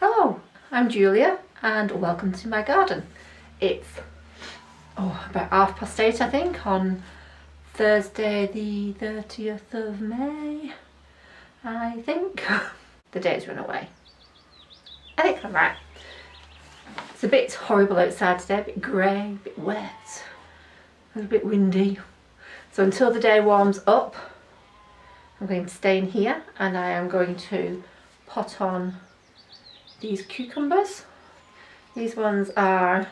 Hello, I'm Julia and welcome to my garden. It's about 8:30 I think on Thursday the 30th of May, I think. The day's run away. I think I'm right. It's a bit horrible outside today, a bit grey, a bit wet, and a bit windy. So until the day warms up, I'm going to stay in here and I am going to pot on these cucumbers. These ones are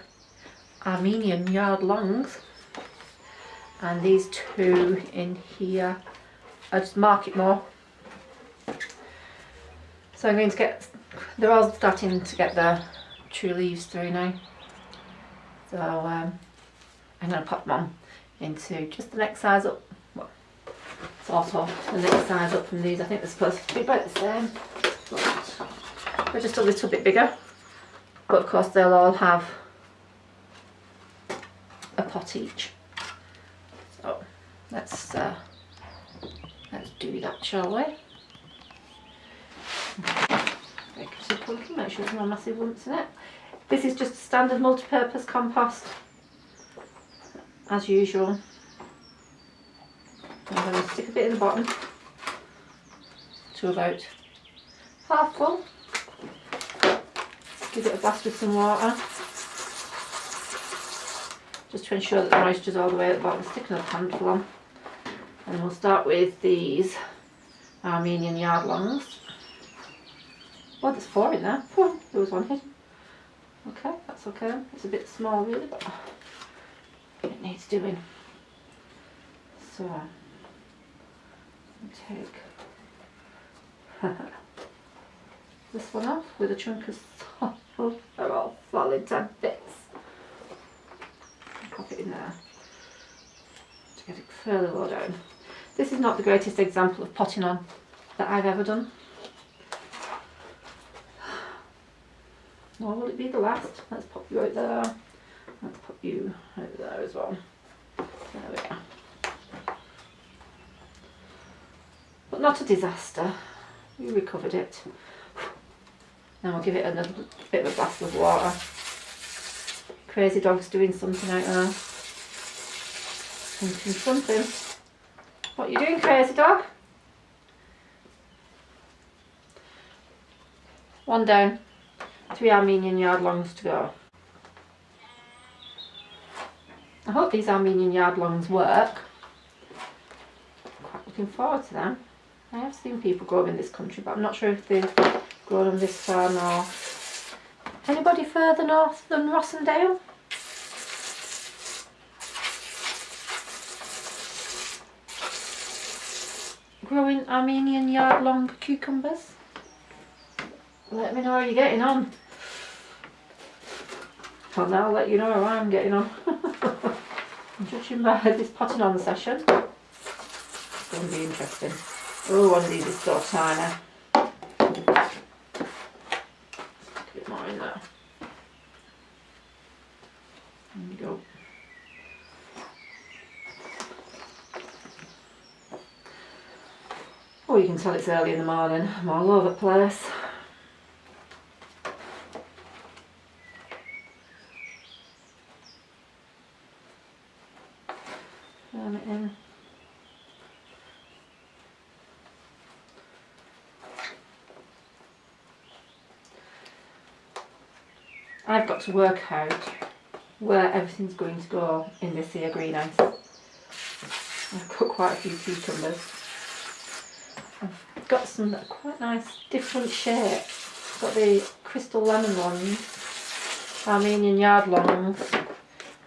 Armenian yard longs, and these two in here are just Market More. So I'm going to get, they're all starting to get their true leaves through now. So I'm going to pop them on into just the next size up, well, sort of the next size up from these. I think they're supposed to be about the same, but they're just a little bit bigger. But of course they'll all have a pot each. So let's do that, shall we? Pumpkin, make sure there's no massive lumps in it. This is just standard multi-purpose compost, as usual. I'm going to stick a bit in the bottom to about half full. Give it a blast with some water, just to ensure that the moisture's all the way at the bottom. Stick another handful on, and we'll start with these Armenian yard longs. Oh, there's 4 in there. Oh, there was 1 hidden. Okay, that's okay. It's a bit small really, but it needs doing. So I'll take this one off with a chunk of salt. They're all falling to bits. Pop it in there to get it further low down. This is not the greatest example of potting on that I've ever done. Nor will it be the last. Let's pop you out there. Let's pop you out there as well. There we go. But not a disaster. We recovered it. Now we'll give it another bit of a blast of water. Crazy dog's doing something out there. Something. What are you doing, crazy dog? 1 down. 3 Armenian yard longs to go. I hope these Armenian yard longs work. Quite looking forward to them. I have seen people grow them in this country, but I'm not sure if they've grown them this far north. Anybody further north than Rossendale? Growing Armenian yard long cucumbers? Let me know how you're getting on. Well, now I'll let you know how I'm getting on. Judging by this potting on session, it's going to be interesting. Oh, one of these is so tiny. A bit more in there. There you go. Oh, you can tell it's early in the morning. I'm all over the place. Firm it in. I've got to work out where everything's going to go in this here greenhouse. I've got quite a few cucumbers. I've got some that are quite nice, different shapes. I've got the crystal lemon ones, Armenian yard longs,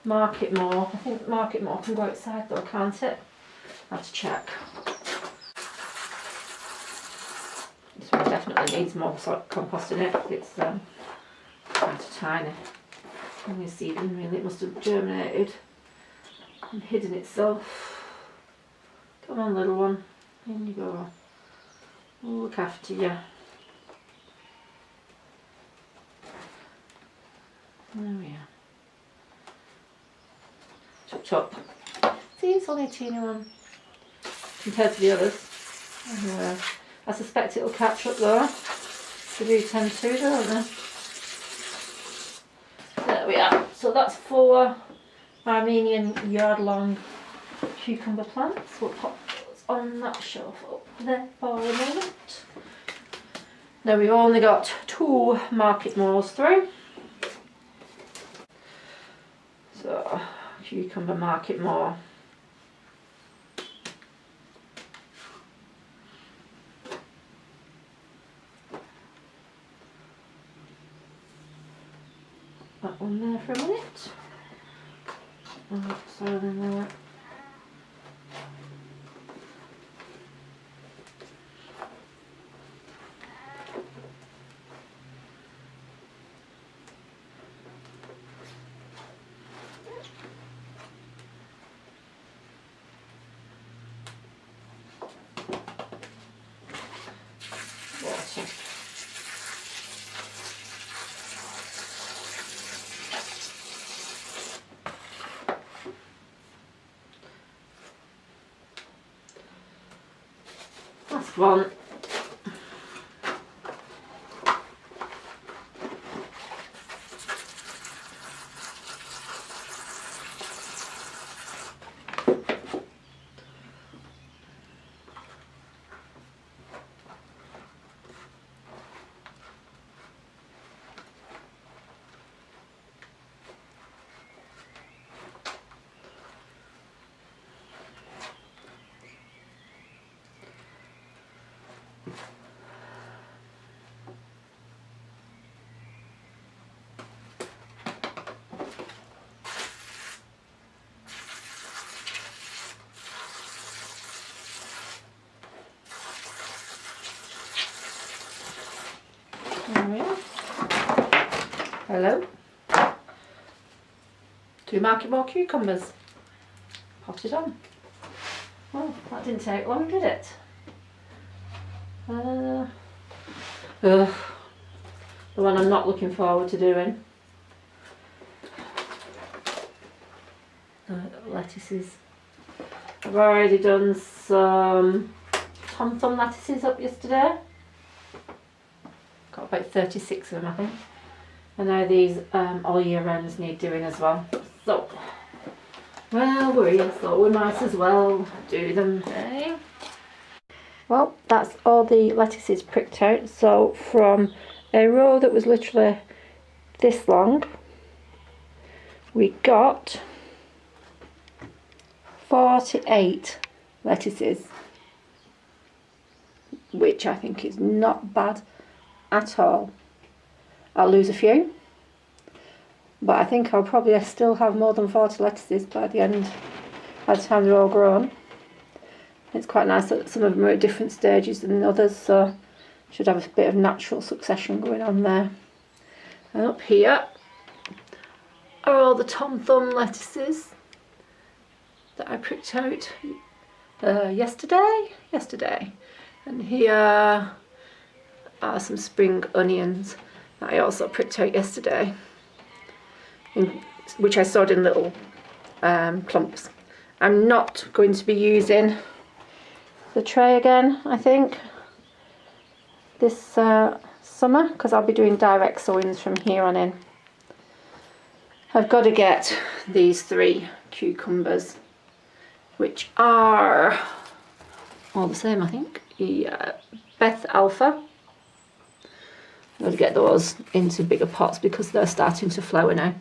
Market More. I think Market More can go outside though, can't it? I'll have to check. This one definitely needs more compost in it. It's quite tiny. Only a seedling really. It must have germinated and hidden itself. Come on, little one. In you go. We'll look after you. There we are. Chop chop. See, it's only a teeny one compared to the others. And, I suspect it'll catch up though. They do tend to, don't they? There we are. So that's 4 Armenian yard-long cucumber plants. We'll pop those on that shelf up there for a moment. Now we've only got 2 Market Moors through. So, cucumber Market Moor. That one there for a minute. Oh, sorry, then there. Water. Last one. There we are. Hello. 2 Market Moor cucumbers. Potted on. Well, that didn't take long, did it? The one I'm not looking forward to doing. The lettuces. I've already done some Tom Thumb lettuces up yesterday. Got about 36 of them, I think. And now these all year rounds need doing as well. So, well, we're here, so we might as well do them, eh? Well, that's all the lettuces pricked out. So from a row that was literally this long, we got 48 lettuces, which I think is not bad at all. I'll lose a few, but I think I'll probably still have more than 40 lettuces by the end, by the time they're all grown. It's quite nice that some of them are at different stages than others, so should have a bit of natural succession going on there. And up here are all the Tom Thumb lettuces that I pricked out yesterday. And here are some spring onions that I also pricked out yesterday, which I sowed in little clumps. I'm not going to be using the tray again, I think, this summer, because I'll be doing direct sowings from here on in. I've got to get these 3 cucumbers, which are all the same, I think. Beth Alpha. I've got to get those into bigger pots because they're starting to flower now,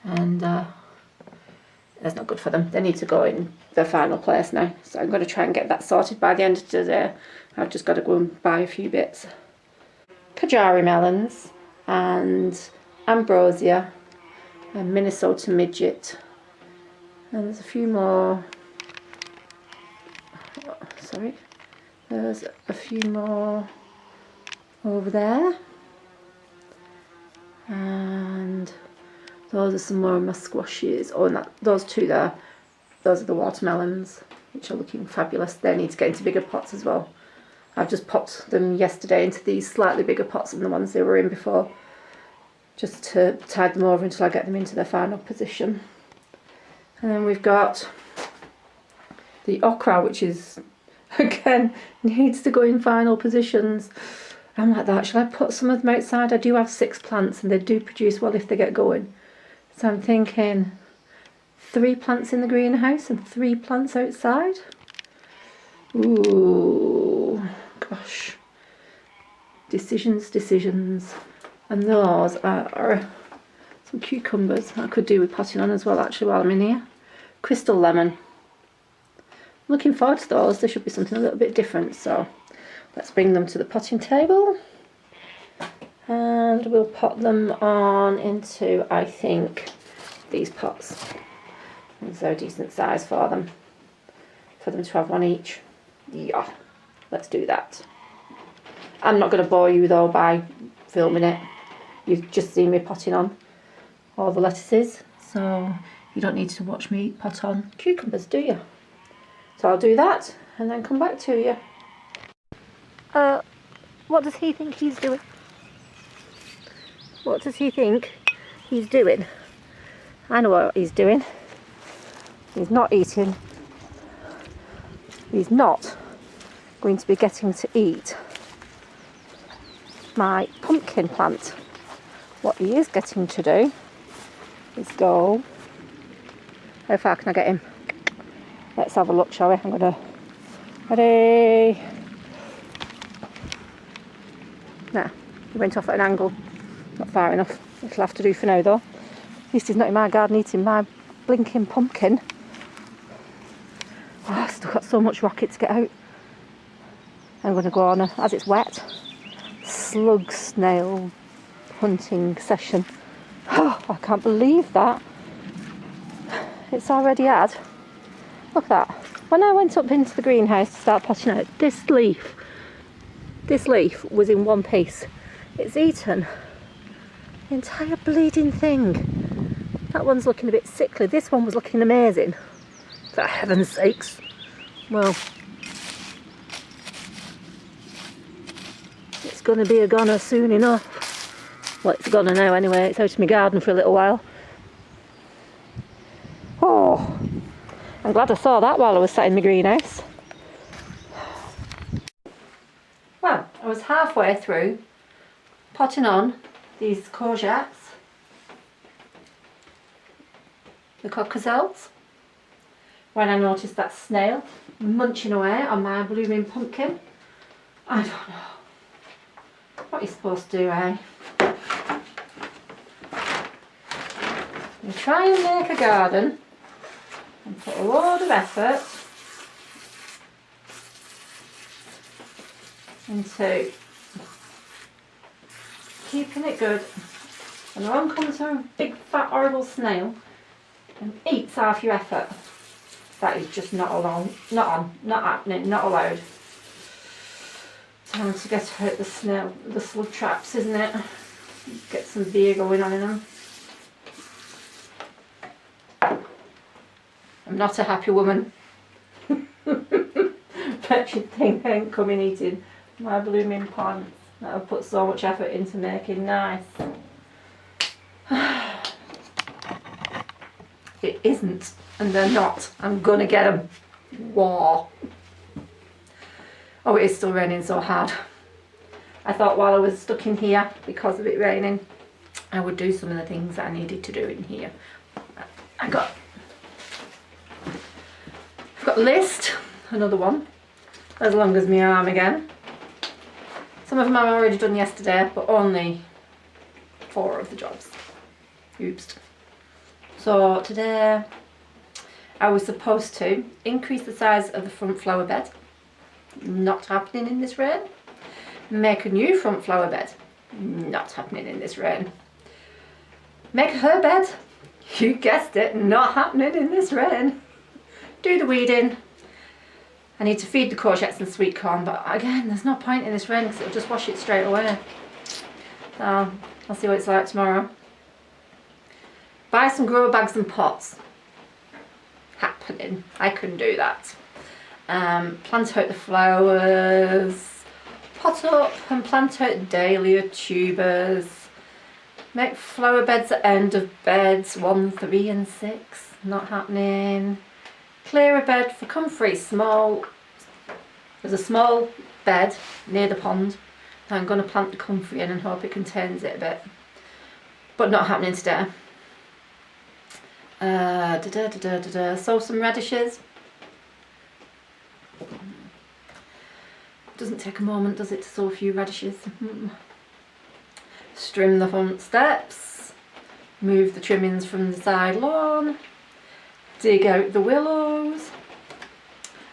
and that's not good for them. They need to go in their final place now, so I'm going to try and get that sorted by the end of the day. I've just got to go and buy a few bits. Kajari melons and ambrosia and Minnesota midget, and there's a few more. Sorry, there's a few more over there, and those are some more of my squashes. Oh, and those 2 there, those are the watermelons, which are looking fabulous. They need to get into bigger pots as well. I've just popped them yesterday into these slightly bigger pots than the ones they were in before, just to tide them over until I get them into their final position. And then we've got The okra, which is, again, needs to go in final positions. I'm like that, shall I put some of them outside? I do have 6 plants and they do produce well if they get going. So I'm thinking 3 plants in the greenhouse and 3 plants outside. Ooh, gosh. Decisions. And those are some cucumbers I could do with potting on as well actually while I'm in here. Crystal lemon. Looking forward to those. There should be something a little bit different, so let's bring them to the potting table and we'll pot them on into, I think, these pots. These are a decent size for them to have one each. Yeah, let's do that. I'm not going to bore you though by filming it. You've just seen me potting on all the lettuces, so you don't need to watch me pot on cucumbers, do you? So I'll do that and then come back to you. What does he think he's doing? What does he think he's doing? I know what he's doing. He's not eating. He's not going to be getting to eat my pumpkin plant. What he is getting to do is go... How far can I get him? Let's have a look, shall we? I'm gonna... Ready? Nah, he went off at an angle. Not far enough. It'll have to do for now though. At least he's not in my garden eating my blinking pumpkin. Oh, I've still got so much rocket to get out. I'm going to go on, as it's wet, slug snail hunting session. Oh, I can't believe that. It's already had. Look at that. When I went up into the greenhouse to start potting out, this leaf was in one piece. It's eaten the entire bleeding thing. That one's looking a bit sickly. This one was looking amazing. For heaven's sakes. Well, it's going to be a goner soon enough. Well, it's a goner now anyway. It's out of my garden for a little while. Oh, I'm glad I saw that while I was sat in my greenhouse. Well, I was halfway through potting on these courgettes, the cockazels, when I noticed that snail munching away on my blooming pumpkin. I don't know what you're supposed to do, eh? You try and make a garden and put a load of effort into keeping it good, and along comes a big fat horrible snail and eats half your effort. That is just not happening, not allowed. Time to get out the snail, the slug traps, isn't it? Get some beer going on in them. I'm not a happy woman. Bet you'd think I ain't coming eating my blooming plants that I've put so much effort into making nice. It isn't, and they're not. I'm gonna get them. War. Oh, it is still raining so hard. I thought while I was stuck in here, because of it raining, I would do some of the things that I needed to do in here. I've got a list, another one, as long as my arm again. Some of them I've already done yesterday, but only 4 of the jobs. Oops. So today I was supposed to increase the size of the front flower bed. Not happening in this rain. Make a new front flower bed. Not happening in this rain. Make her bed. You guessed it, not happening in this rain. Do the weeding. I need to feed the courgettes and sweet corn, but again, there's no point in this rain because it'll just wash it straight away. So I'll see what it's like tomorrow. Buy some grow bags and pots. Happening. I can do that. Plant out the flowers. Pot up and plant out dahlia tubers. Make flower beds at end of beds 1, 3 and 6. Not happening. clear a bed for comfrey. There's a small bed near the pond. I'm going to plant the comfrey in and hope it contains it a bit. But not happening today. Sow some radishes. Doesn't take a moment, does it, to sow a few radishes? Trim the front steps. Move the trimmings from the side lawn. Dig out the willows.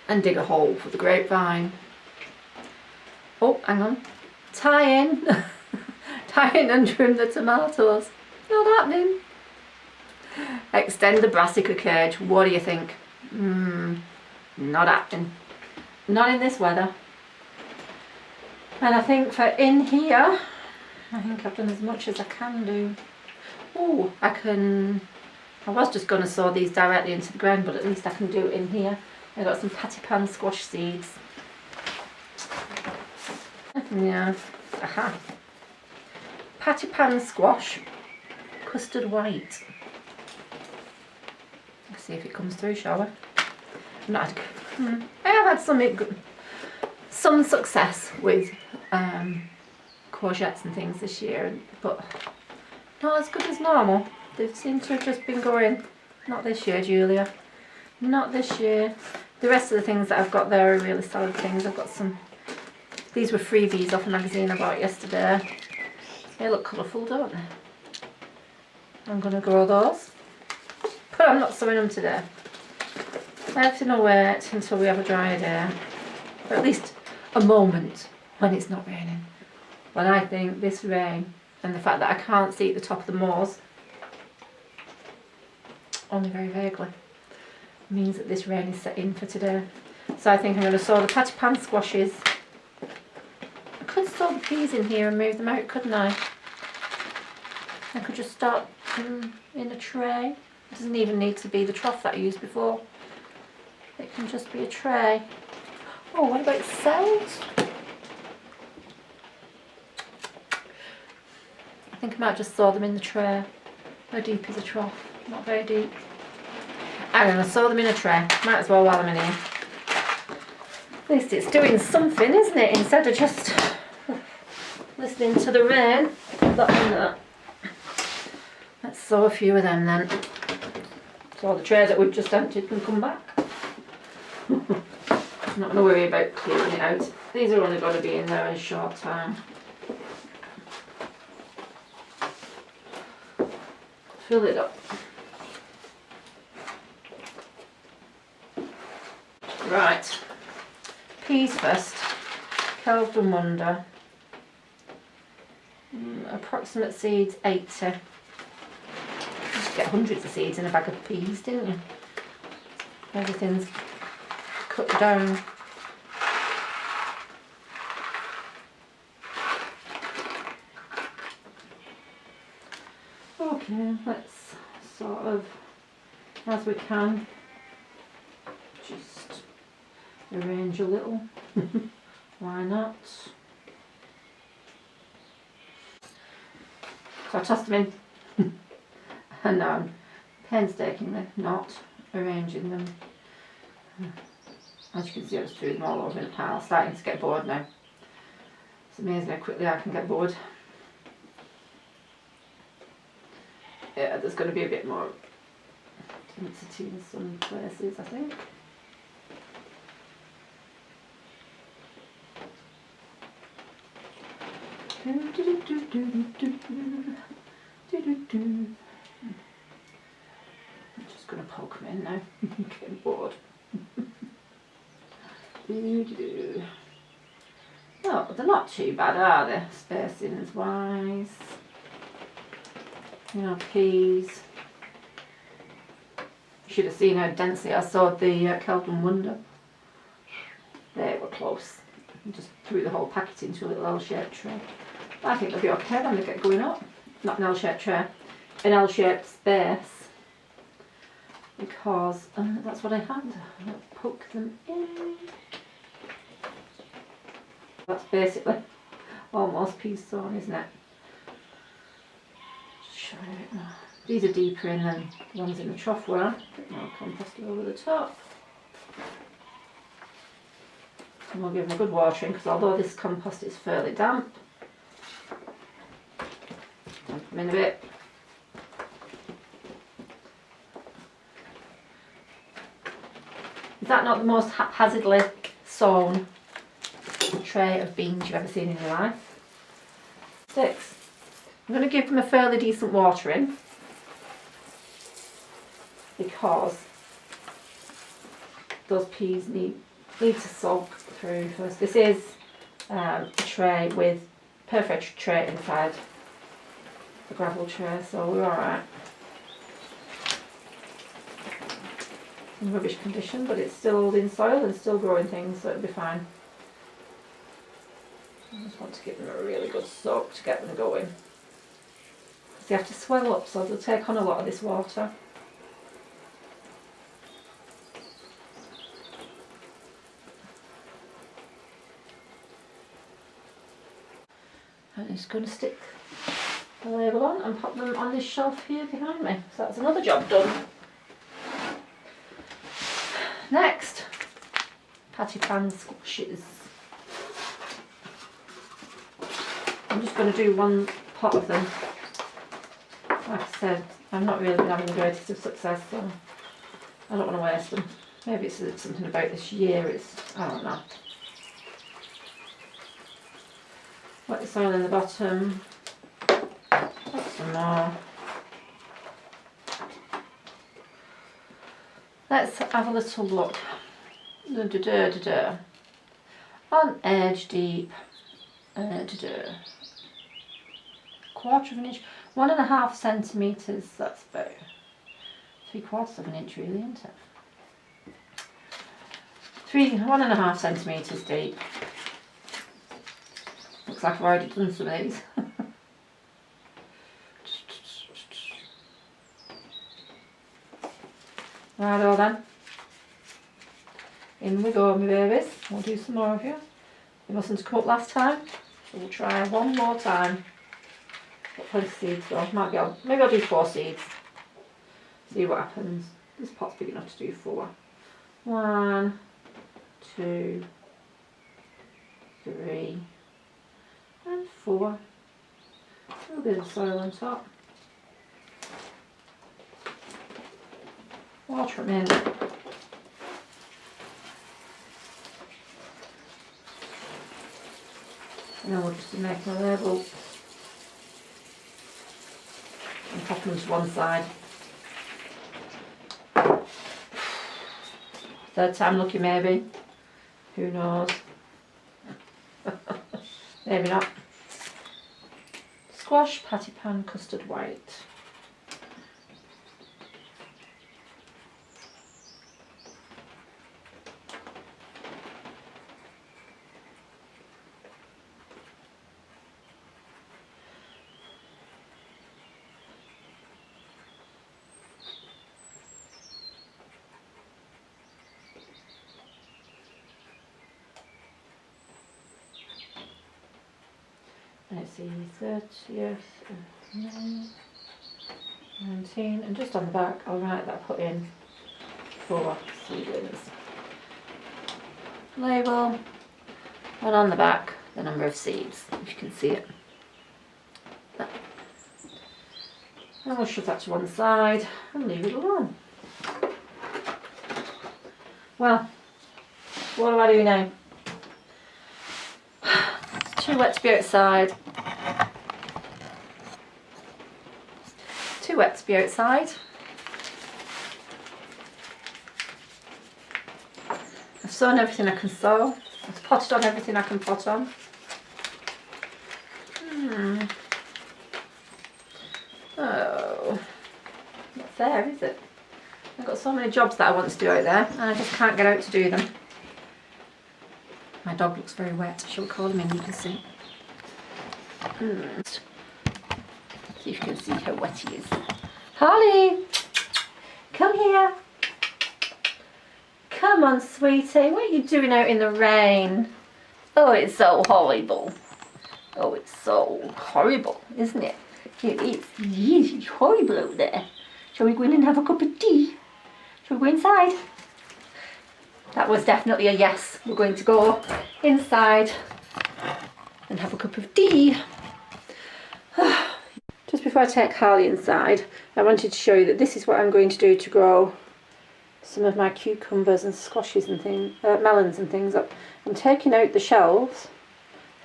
And dig a hole for the grapevine. Oh, hang on. Tie in. Tie in and trim the tomatoes. Not happening. Extend the brassica cage. What do you think? Not happening. Not in this weather. And I think for in here, I think I've done as much as I can do. Oh, I was just going to sow these directly into the ground, but at least I can do it in here. I've got some pattypan squash seeds. Yeah, aha. Pattypan squash, custard white. Let's see if it comes through, shall we? I have had some success with courgettes and things this year, but not as good as normal. They seem to have just been going. Not this year, Julia. Not this year. The rest of the things that I've got there are really solid things. I've got some. These were freebies off a magazine I bought yesterday. They look colourful, don't they? I'm going to grow those. But I'm not sowing them today. Everything will wait until we have a drier day. Or at least a moment when it's not raining. But I think this rain and the fact that I can't see at the top of the moors, only very vaguely, means that this rain is set in for today. So I think I'm going to sow the pattypan squashes. I could sow the peas in here and move them out, couldn't I? I could just start them in a tray. It doesn't even need to be the trough that I used before. It can just be a tray. Oh, what about cells? I think I might just sow them in the tray. How deep is a trough? Not very deep. I'm going to sow them in a tray. Might as well while I'm in here. At least it's doing something, isn't it? Instead of just listening to the rain. That and that. Let's sow a few of them then. So the trays that we've just emptied can come back. I'm not going to worry about clearing it out. These are only going to be in there in a short time. Fill it up. Right. Peas first. Kelvin Wonder. Approximate seeds 80. You used to get hundreds of seeds in a bag of peas, didn't you? Everything's cut down. Okay, let's sort of, as we can, just arrange a little. Why not? So I tossed them in, and now I'm painstakingly not arranging them. As you can see, I just threw them all over in a pile, starting to get bored now. It's amazing how quickly I can get bored. Yeah, there's going to be a bit more density in some places, I think. I'm just going to poke them in now. I'm getting bored. Oh, they're not too bad, are they? Spacings wise. You know, peas. You should have seen how densely I sowed the Kelvin Wonder. They were close. I just threw the whole packet into a little L-shaped tray. I think they'll be okay when they get going up. Not an L-shaped tray, an L-shaped space. Because that's what I had. I'll poke them in. That's basically almost peas sown, isn't it? Show it now. These are deeper in than the ones in the trough were. A bit more compost over the top. And we'll give them a good watering, because although this compost is fairly damp, dump them in a bit. Is that not the most haphazardly sown tray of beans you've ever seen in your life? 6. I'm going to give them a fairly decent watering, because those peas need to soak through first. This is a tray with perforated tray inside the gravel tray, so we're alright. In rubbish condition, but it's still holding soil and still growing things, so it'll be fine. I just want to give them a really good soak to get them going. Because they have to swell up, so they'll take on a lot of this water. I'm just going to stick the label on and pop them on this shelf here behind me. So that's another job done. Next, patty pan squashes. I'm just going to do one pot of them. Like I said, I've not really been having the greatest of success, so I don't want to waste them. Maybe it's something about this year, I don't know. Wet the soil in the bottom. Put some more. Let's have a little look. On edge deep. Quarter of an inch. 1.5 centimetres. That's about 3/4 of an inch, really, isn't it? 1.5 centimetres deep. Looks like I've already done some of these. Righto then. In we go, my babies. We'll do some more of you. You mustn't come up last time, so we'll try one more time. Got plenty of seeds though. Maybe I'll do 4 seeds. See what happens. This pot's big enough to do 4. 1, 2, 3, and 4. A little bit of soil on top. Water them in. And then we'll just make a label and pop them to one side. 3rd time lucky maybe. Who knows? Maybe not. Squash patty pan custard white. Let's see, 30th of May, 19, and just on the back I'll write that I put in 4 seedlings. Label, and on the back the number of seeds, if you can see it. And we'll shove that to one side and leave it alone. Well, what do I do now? It's too wet to be outside. Too wet to be outside. I've sown everything I can sow. I've potted on everything I can pot on. Oh, not fair, is it? I've got so many jobs that I want to do out there and I just can't get out to do them. My dog looks very wet. Shall we call him in? You can see. See if you can see how wet he is. Holly! Come here. Come on, sweetie. What are you doing out in the rain? Oh, it's so horrible. Oh, it's so horrible, isn't it? It is. Yes, it's horrible out there. Shall we go in and have a cup of tea? Shall we go inside? that was definitely a yes. We're going to go inside and have a cup of tea. Just before I take Harley inside, I wanted to show you that this is what I'm going to do to grow some of my cucumbers and squashes and things, melons and things up. I'm taking out the shelves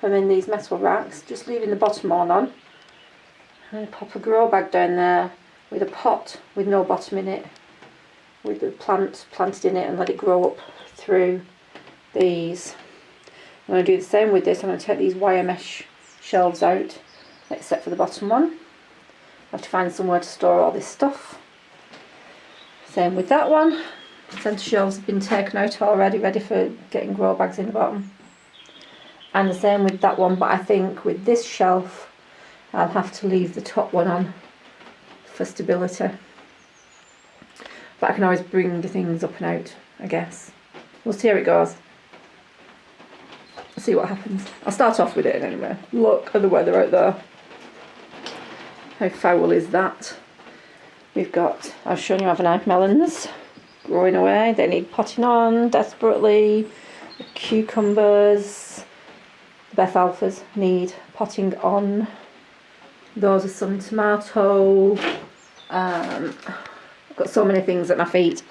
from in these metal racks, just leaving the bottom one on. I'm going to pop a grow bag down there with a pot with no bottom in it, with the plant planted in it, and let it grow up through these. I'm going to do the same with this. I'm going to take these wire mesh shelves out, except for the bottom one. I have to find somewhere to store all this stuff. Same with that one. The centre shelves have been taken out already, ready for getting grow bags in the bottom. And the same with that one, but I think with this shelf I'll have to leave the top one on for stability. But I can always bring the things up and out, I guess. We'll see how it goes. See what happens. I'll start off with it anyway. Look at the weather out there. How foul is that? We've got, I've shown you, haven't I, melons growing away. They need potting on desperately. The cucumbers, the Beth Alphas need potting on. Those are some tomato. I've got so many things at my feet,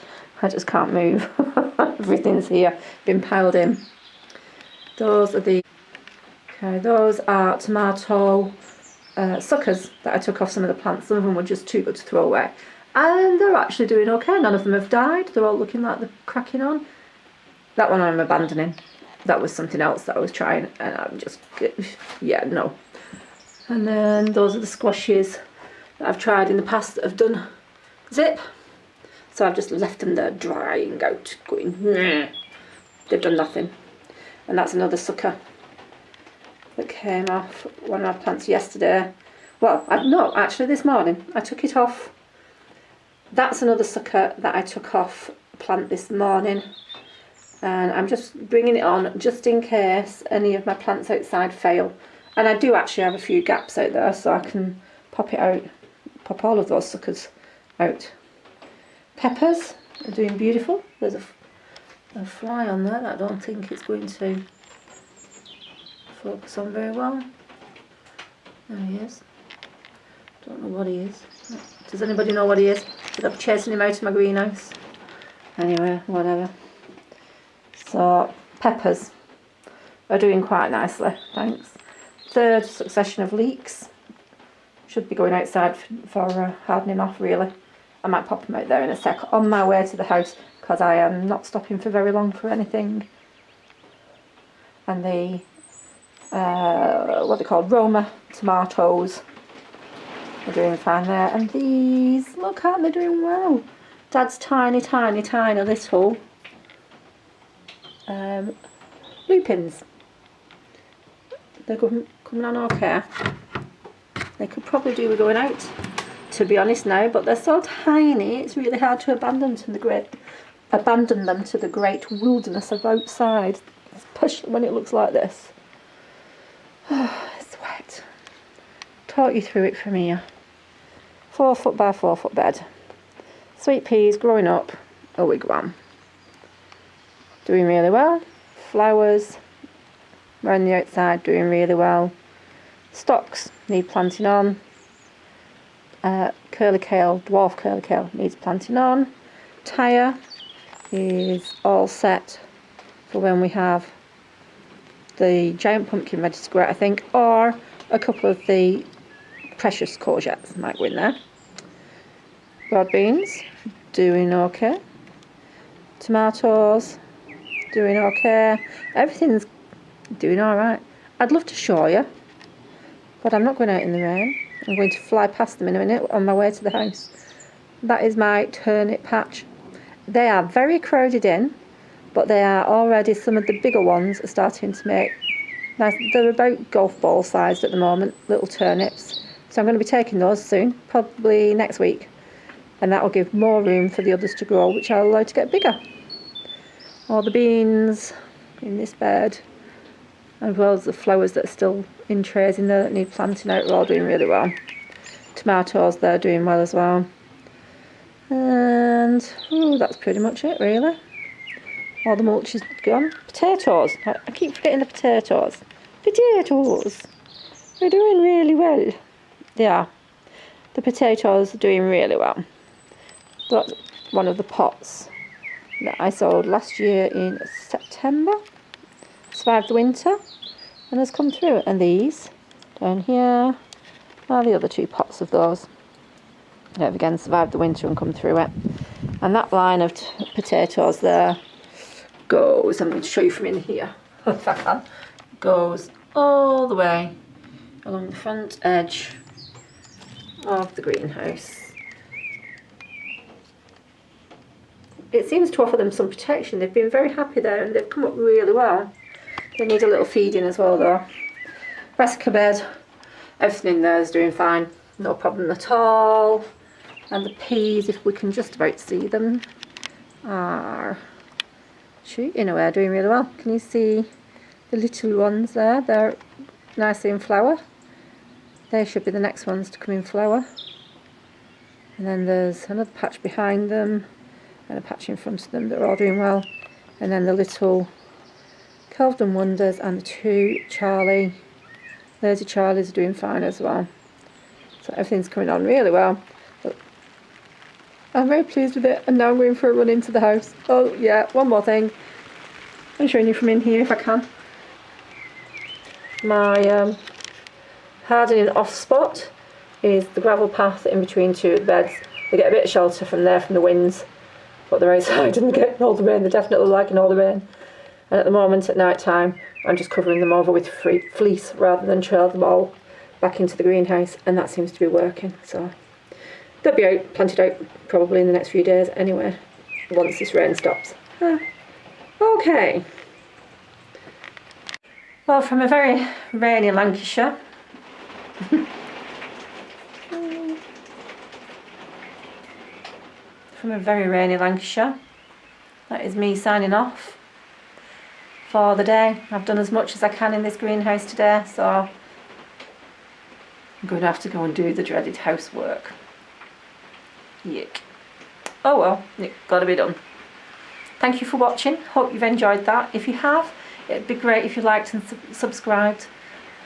I just can't move. Everything's here, been piled in. Those are the, okay, those are tomato suckers that I took off some of the plants. Some of them were just too good to throw away, and they're actually doing okay. None of them have died. They're all looking like they're cracking on. That one I'm abandoning. That was something else that I was trying, and I'm just, yeah, no. And then those are the squashes that I've tried in the past that have done zip, so I've just left them there drying out, going, nah. They've done nothing. And that's another sucker that came off one of my plants yesterday. Well, no, actually this morning I took it off. That's another sucker that I took off a plant this morning, and I'm just bringing it on just in case any of my plants outside fail. And I do actually have a few gaps out there, so I can pop it out, pop all of those suckers out. Peppers are doing beautiful. There's a fly on there that I don't think it's going to focus on very well. There he is. Don't know what he is. Does anybody know what he is? Did I be chasing him out of my greenhouse? Anyway, whatever. So, peppers are doing quite nicely, thanks. Third succession of leeks. Should be going outside for hardening off, really. I might pop them out there in a sec on my way to the house, because I am not stopping for very long for anything. And the what they're called, Roma tomatoes, are doing fine there. And these, look, aren't they doing well? Dad's tiny little lupins. They're coming on okay. They could probably do with going out, to be honest now, but they're so tiny it's really hard to abandon them to the great wilderness of outside, especially when it looks like this. Oh, it's wet. Talk you through it from here. 4 foot by 4 foot bed. Sweet peas growing up a wigwam. Doing really well. Flowers around the outside doing really well. Stocks need planting on. Curly kale, dwarf curly kale, needs planting on. Thyme is all set for when we have the giant pumpkin ready to grow, I think, or a couple of the precious courgettes might go in there. Broad beans, doing okay. Tomatoes, doing okay. Everything's doing alright. I'd love to show you, but I'm not going out in the rain. I'm going to fly past them in a minute on my way to the house. That is my turnip patch. They are very crowded in, but they are already, some of the bigger ones are starting to make nice. They're about golf ball sized at the moment, little turnips. So I'm going to be taking those soon, probably next week. And that will give more room for the others to grow, which I'll allow to get bigger. All the beans in this bed, as well as the flowers that are still in trays in there that need planting out, are all doing really well. Tomatoes, they're doing well as well. And that's pretty much it, really. All the mulch is gone. Potatoes. I keep forgetting the potatoes. Potatoes. They're doing really well. They are. The potatoes are doing really well. That's one of the pots that I sowed last year in September. Survived the winter and has come through. And these down here are the other 2 pots of those. They've again survived the winter and come through it. And that line of potatoes there goes, I'm going to show you from in here if I can, goes all the way along the front edge of the greenhouse. It seems to offer them some protection. They've been very happy there and they've come up really well. They need a little feeding as well though. Brassica bed, everything in there is doing fine, no problem at all. And the peas, if we can just about see them, are shooting away, doing really well. Can you see the little ones there? They're nicely in flower. They should be the next ones to come in flower. And then there's another patch behind them and a patch in front of them. They're all doing well. And then the little Kelvedon Wonders and the 2 Lazy Charlies are doing fine as well. So everything's coming on really well. I'm very pleased with it, and now I'm going for a run into the house. Oh yeah, one more thing. I'm showing you from in here if I can. My hardening off spot is the gravel path in between 2 of the beds. They get a bit of shelter from there from the winds, but they're outside and getting all the rain. They're definitely liking all the rain. And at the moment at night time I'm just covering them over with fleece rather than trail them all back into the greenhouse, and that seems to be working. So they'll be out, planted out probably in the next few days anyway, once this rain stops. Okay. Well, from a very rainy Lancashire, that is me signing off for the day. I've done as much as I can in this greenhouse today, so I'm going to have to go and do the dreaded housework. Yuck. Oh well, it's got to be done. Thank you for watching. Hope you've enjoyed that. If you have, it'd be great if you liked and subscribed,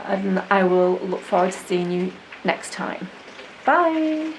and I will look forward to seeing you next time. Bye.